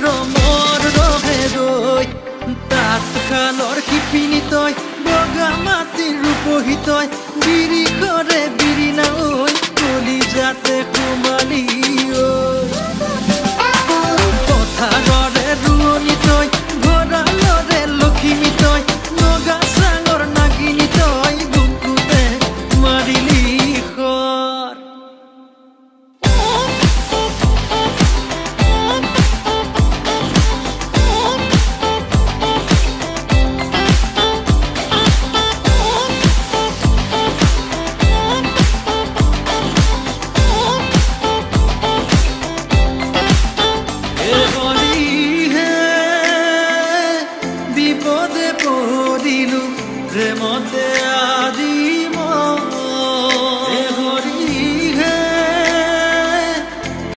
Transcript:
মৰমৰ ৰহে গৈ তাঁতশালৰ শিপিনী তই বগা মাটিৰ ৰূপহী তই বিৰি কৰে বিৰি নাঐ কলিজাতে সোমালি